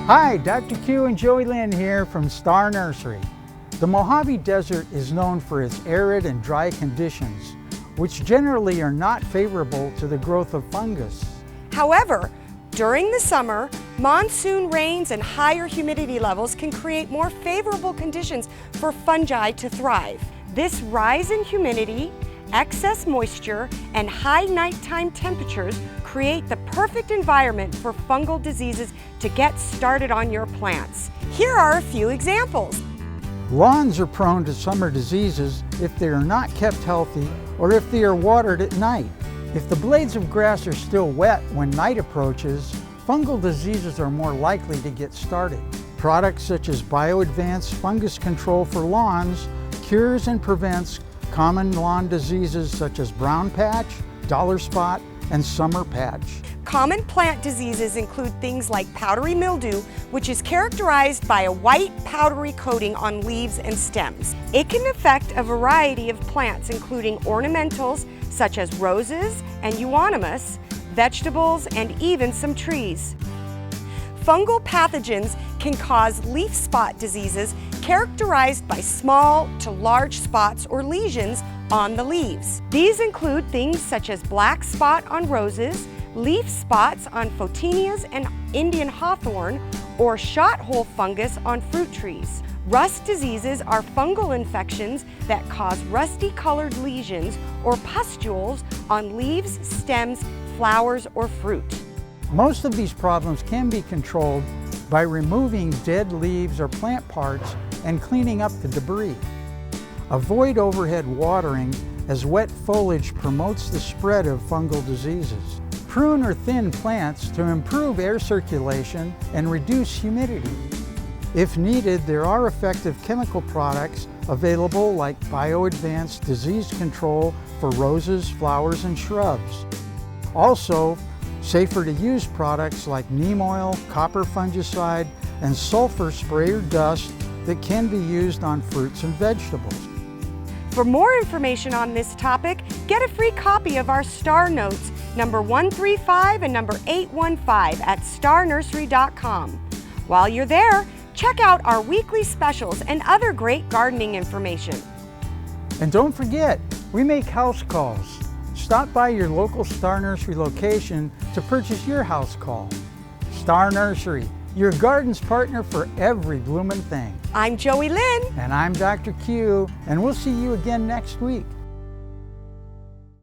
Hi, Dr. Q and Joey Lynn here from Star Nursery. The Mojave Desert is known for its arid and dry conditions, which generally are not favorable to the growth of fungus. However, during the summer, monsoon rains and higher humidity levels can create more favorable conditions for fungi to thrive. This rise in humidity, excess moisture, and high nighttime temperatures create the perfect environment for fungal diseases to get started on your plants. Here are a few examples. Lawns are prone to summer diseases if they are not kept healthy or if they are watered at night. If the blades of grass are still wet when night approaches, fungal diseases are more likely to get started. Products such as bio-advanced fungus control for lawns cures and prevents common lawn diseases such as brown patch, dollar spot, and summer patch. Common plant diseases include things like powdery mildew, which is characterized by a white powdery coating on leaves and stems. It can affect a variety of plants, including ornamentals such as roses and euonymus, vegetables, and even some trees. Fungal pathogens can cause leaf spot diseases characterized by small to large spots or lesions on the leaves. These include things such as black spot on roses, leaf spots on photinias and Indian hawthorn, or shot hole fungus on fruit trees. Rust diseases are fungal infections that cause rusty colored lesions or pustules on leaves, stems, flowers, or fruit. Most of these problems can be controlled by removing dead leaves or plant parts and cleaning up the debris. Avoid overhead watering as wet foliage promotes the spread of fungal diseases. Prune or thin plants to improve air circulation and reduce humidity. If needed, there are effective chemical products available like bio-advanced disease control for roses, flowers, and shrubs. Also, safer to use products like neem oil, copper fungicide, and sulfur spray or dust that can be used on fruits and vegetables. For more information on this topic, get a free copy of our Star Notes, number 135 and number 815 at starnursery.com. While you're there, check out our weekly specials and other great gardening information. And don't forget, we make house calls. Stop by your local Star Nursery location to purchase your house call. Star Nursery, your garden's partner for every bloomin' thing. I'm Joey Lynn. And I'm Dr. Q, and we'll see you again next week.